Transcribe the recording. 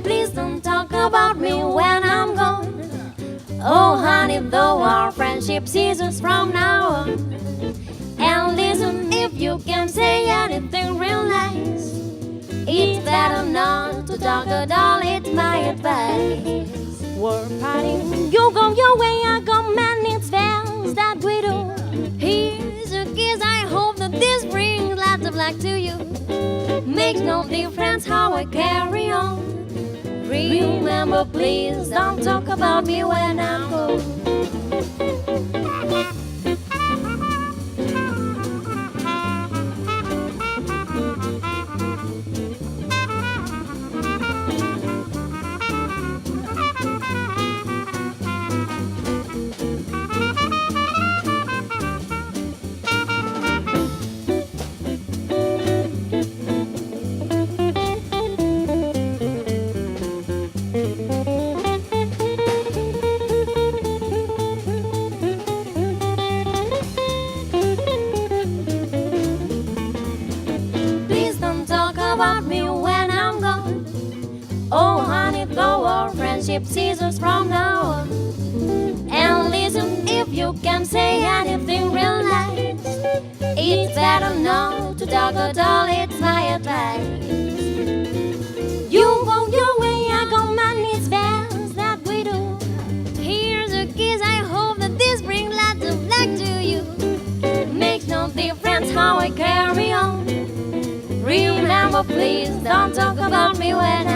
Please don't talk about me when I'm gone. Oh, honey, though our friendship ceases from now on. And listen, if you can say anything real nice, it's better not to talk at all, it's my advice. We're parting, you go your way, I go mine, it's bells that we do. Here's a kiss, I hope that this brings lots of luck to you. Makes no difference how I carry on. Remember, please don't talk about me when I'm gone. Please don't talk about me when I'm gone. Oh, honey, though our friendship ceases from now on. And listen, if you can say anything real nice, it's better not to talk at all, it's my advice. You go your way, I go mine, it's best that we do. Here's a kiss, I hope that this brings lots of luck to you. Makes no difference how I carry on. Remember, please don't talk about me when